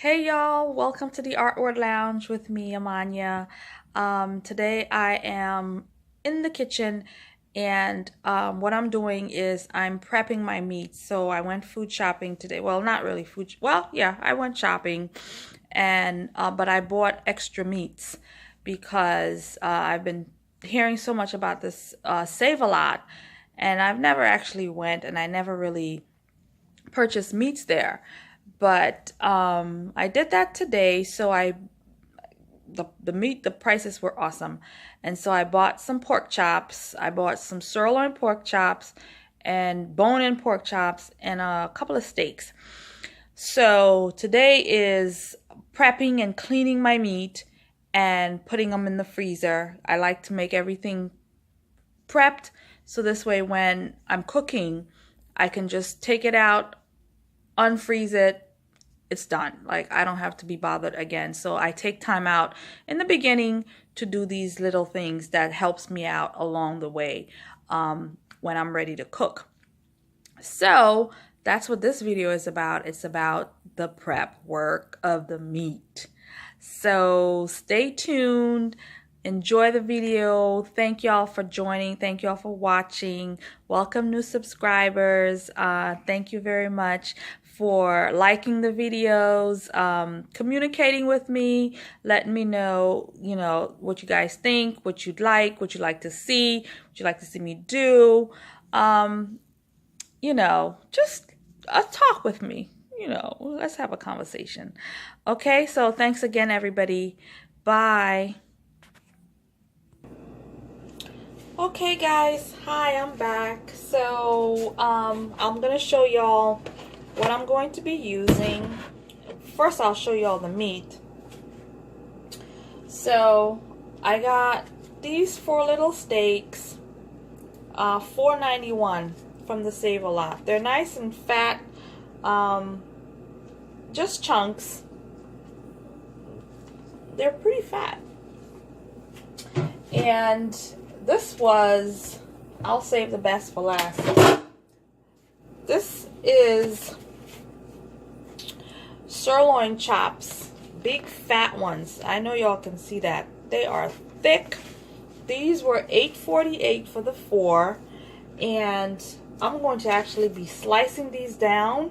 Hey y'all, welcome to the Artward Lounge with me, Amanya. Today I am in the kitchen and what I'm doing is I'm prepping my meat. So I went food shopping today. Well, not really food. Well, yeah, I went shopping and but I bought extra meats because I've been hearing so much about this Save a Lot, and I've never actually went and I never really purchased meats there. But I did that today, so the meat, the prices were awesome. And so I bought some pork chops. I bought some sirloin pork chops and bone-in pork chops and a couple of steaks. So today is prepping and cleaning my meat and putting them in the freezer. I like to make everything prepped so this way when I'm cooking, I can just take it out, unfreeze it, it's done. Like I don't have to be bothered again. So I take time out in the beginning to do these little things that helps me out along the way when I'm ready to cook. So that's what this video is about. It's about the prep work of the meat. So stay tuned. Enjoy the video. Thank y'all for joining. Thank y'all for watching. Welcome new subscribers. Thank you very much for liking the videos, communicating with me, letting me know, what you guys think, what you'd like to see, what you'd like to see me do. Just talk with me. Let's have a conversation. Okay, so thanks again, everybody. Bye. Okay guys, hi, I'm back. So I'm gonna show y'all what I'm going to be using. First I'll show y'all the meat. So I got these 4 little steaks, $4.91 from the Save a Lot. They're nice and fat, just chunks. They're pretty fat. And this was, I'll save the best for last. This is sirloin chops, big fat ones. I know y'all can see that. They are thick. These were $8.48 for the 4, and I'm going to actually be slicing these down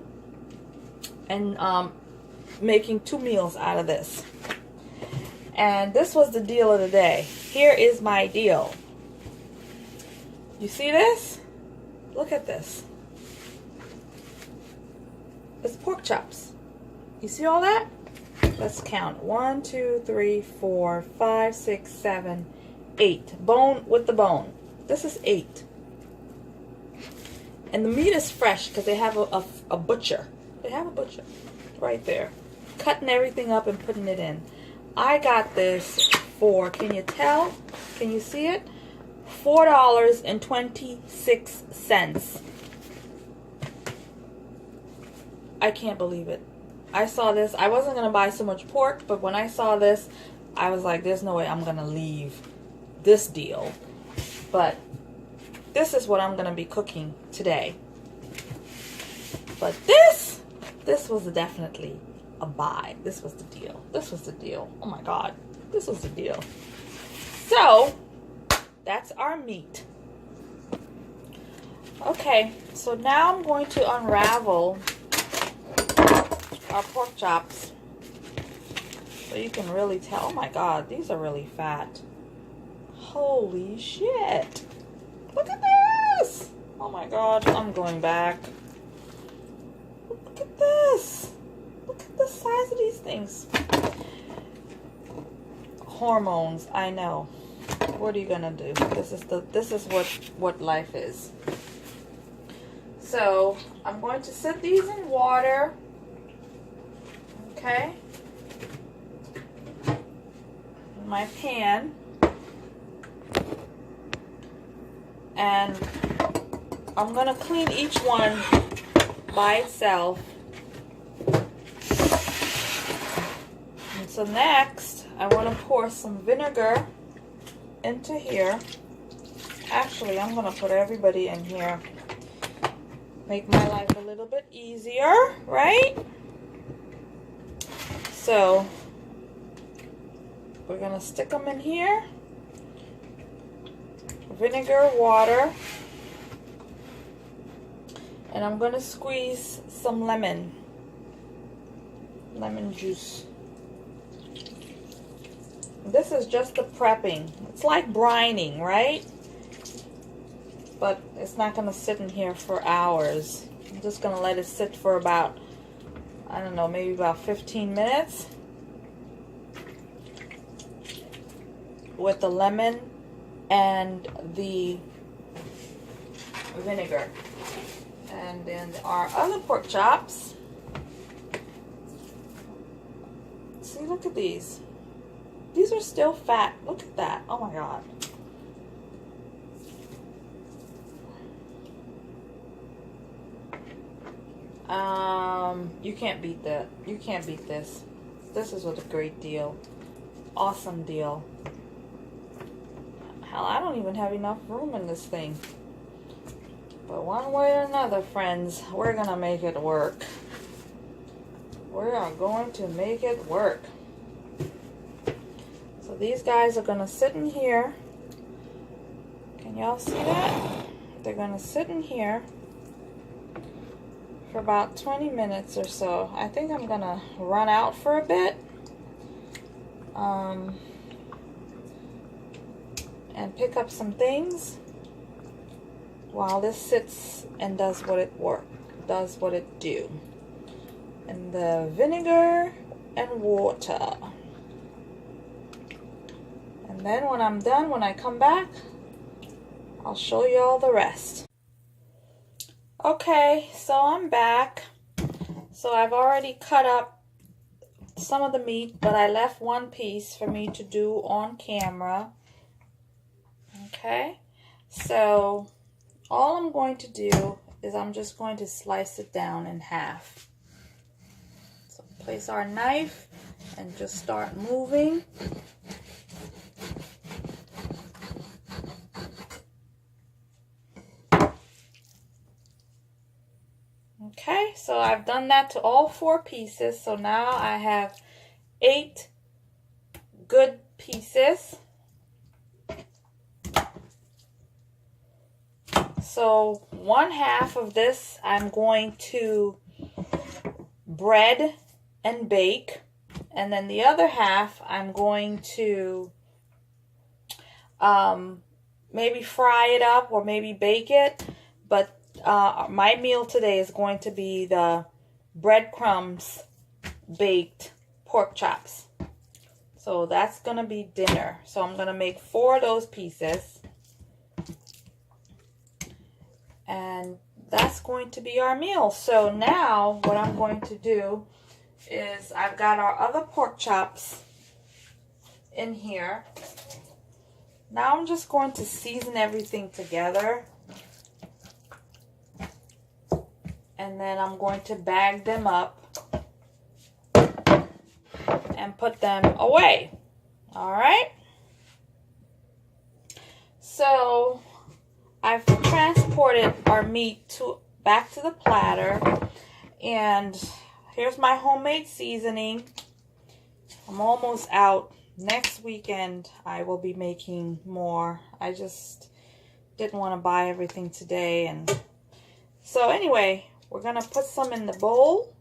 and making 2 meals out of this. And this was the deal of the day. Here is my deal. You see this? Look at this. It's pork chops. You see all that? Let's count. 1, 2, 3, 4, 5, 6, 7, 8. Bone with the bone. This is 8. And the meat is fresh because they have a butcher. They have a butcher right there. Cutting everything up and putting it in. I got this for, can you tell? Can you see it? $4.26. I can't believe it. I saw this. I wasn't going to buy so much pork, but when I saw this, I was like, there's no way I'm going to leave this deal. But this is what I'm going to be cooking today. But this was definitely a buy. This was the deal. This was the deal. Oh my God. This was the deal. So that's our meat. Okay, so now I'm going to unravel our pork chops so you can really tell. Oh my God, these are really fat. Holy shit. Look at this. Oh my God, I'm going back. Look at this. Look at the size of these things. Hormones, I know. What are you gonna do? This is what life is. So I'm going to set these in water. Okay. In my pan. And I'm gonna clean each one by itself. And so next I want to pour some vinegar into here. Actually, I'm gonna put everybody in here. Make my life a little bit easier, right? So we're gonna stick them in here. Vinegar, water, and I'm gonna squeeze some lemon juice. This is just the prepping. It's like brining, right? But it's not gonna sit in here for hours. I'm just gonna let it sit for about, I don't know, maybe about 15 minutes with the lemon and the vinegar. And then our other pork chops, see, look at these. These are still fat. Look at that. Oh my God. You can't beat that. You can't beat this. This is a great deal. Awesome deal. Hell, I don't even have enough room in this thing. But one way or another, friends, we're gonna make it work. We are going to make it work. So these guys are gonna sit in here. Can y'all see that? They're gonna sit in here for about 20 minutes or so. I think I'm gonna run out for a bit. And pick up some things while this sits and does what it do. And the vinegar and water. And then when I'm done, when I come back, I'll show you all the rest. Okay, so I'm back. So I've already cut up some of the meat, but I left one piece for me to do on camera. Okay, so all I'm going to do is I'm just going to slice it down in half. So place our knife and just start moving. Okay, so I've done that to all 4 pieces. So now I have 8 good pieces. So 1/2 of this I'm going to bread and bake. And then the other half I'm going to maybe fry it up or maybe bake it. But my meal today is going to be the breadcrumbs baked pork chops. So that's going to be dinner. So I'm going to make 4 of those pieces. And that's going to be our meal. So now what I'm going to do is I've got our other pork chops in here. Now I'm just going to season everything together. And then I'm going to bag them up and put them away. All right. So I've transported our meat back to the platter, and here's my homemade seasoning. I'm almost out. Next weekend I will be making more. I just didn't want to buy everything today, and so anyway, we're gonna put some in the bowl,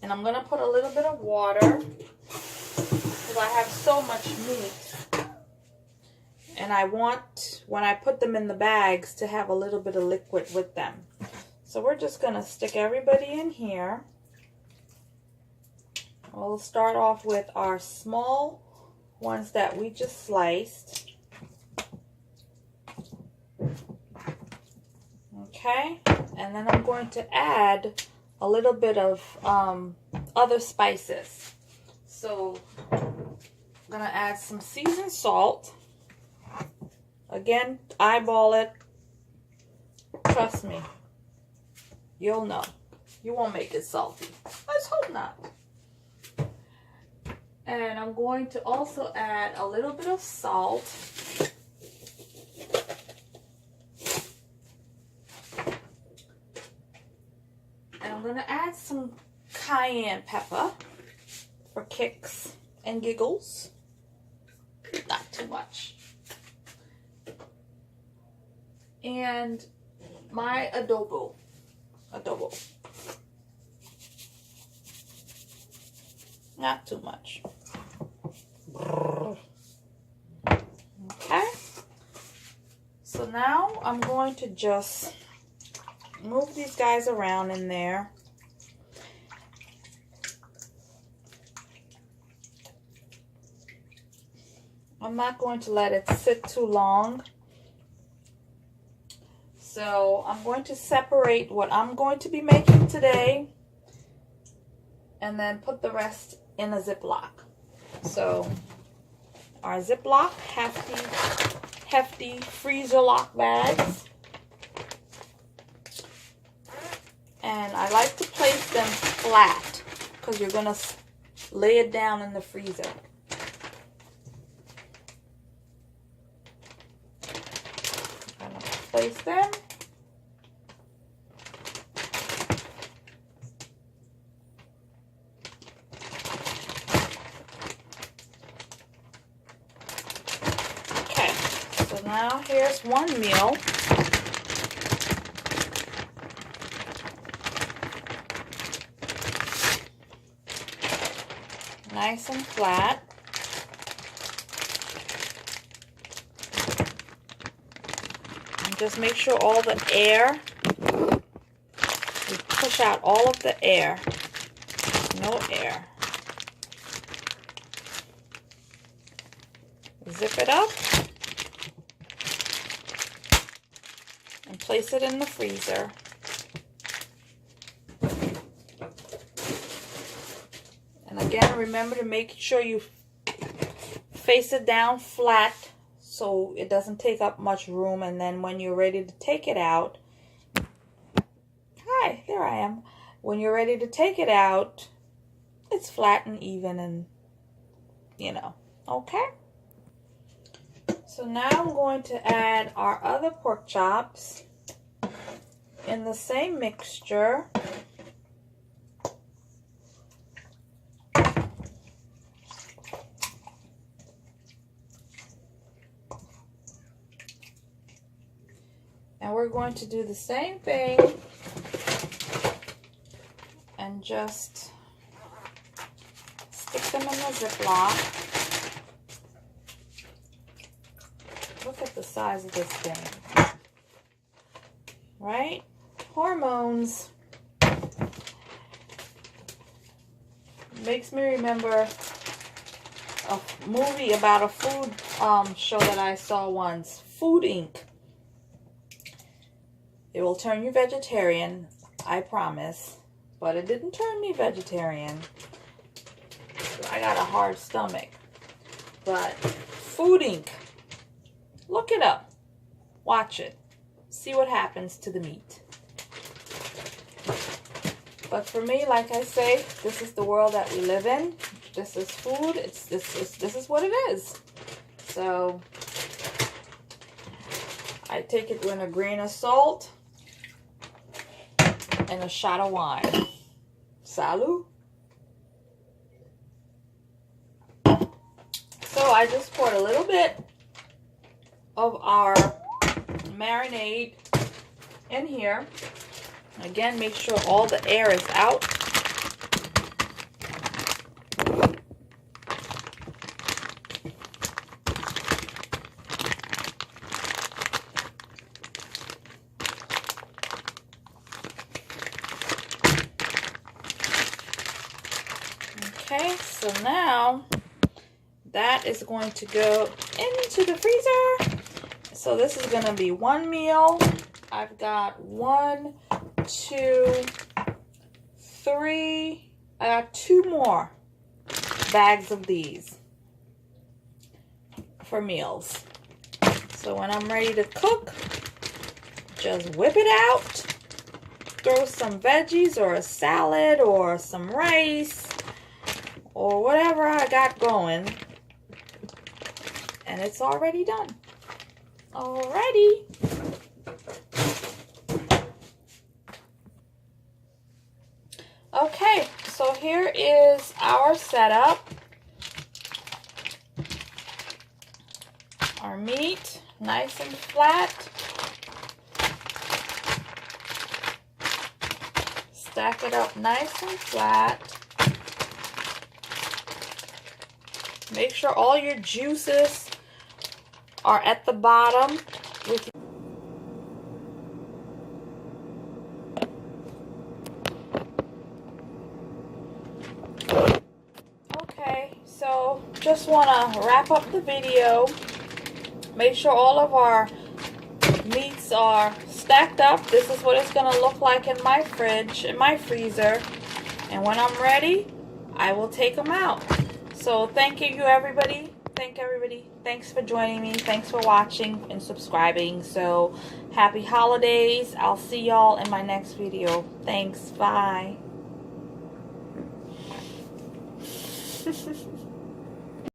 and I'm gonna put a little bit of water because I have so much meat. And I want, when I put them in the bags, to have a little bit of liquid with them. So we're just going to stick everybody in here. We'll start off with our small ones that we just sliced. Okay, and then I'm going to add a little bit of other spices. So I'm going to add some seasoned salt. Again, eyeball it. Trust me. You'll know. You won't make it salty. Let's hope not. And I'm going to also add a little bit of salt. And I'm going to add some cayenne pepper for kicks and giggles. Not too much. And my adobo. Not too much. Okay. So now I'm going to just move these guys around in there. I'm not going to let it sit too long. So I'm going to separate what I'm going to be making today and then put the rest in a Ziploc. So our Ziploc hefty freezer lock bags. And I like to place them flat because you're going to lay it down in the freezer. I'm going to place them. Okay, so now here's one meal. Nice and flat. And just make sure all the air, we push out all of the air. No air. Zip it up and place it in the freezer. And again, remember to make sure you face it down flat so it doesn't take up much room. And then when you're ready to take it out, hi, there I am. When you're ready to take it out, it's flat and even and, you know, okay? So now I'm going to add our other pork chops in the same mixture. And we're going to do the same thing and just stick them in the Ziploc. Look at the size of this thing, right? Hormones. Makes me remember a movie about a food show that I saw once, Food Inc. It will turn you vegetarian, I promise. But it didn't turn me vegetarian. I got a hard stomach. But Food Inc. Look it up. Watch it. See what happens to the meat. But for me, like I say, this is the world that we live in. This is food. This is what it is. So I take it with a grain of salt and a shot of wine. Salut. So I just poured a little bit of our marinade in here. Again, make sure all the air is out. Okay, so now that is going to go into the freezer. So this is going to be one meal. I've got 1, 2, 3. I got 2 more bags of these for meals. So when I'm ready to cook, just whip it out. Throw some veggies or a salad or some rice or whatever I got going. And it's already done. Alrighty. Okay, So here is our setup. Our meat, nice and flat. Stack it up nice and flat. Make sure all your juices are at the bottom. Okay, so just want to wrap up the video. Make sure all of our meats are stacked up. This is what it's going to look like in my fridge, in my freezer. And when I'm ready, I will take them out. So thank you everybody. Thanks for joining me. Thanks for watching and subscribing. So happy holidays. I'll see y'all in my next video. Thanks. Bye.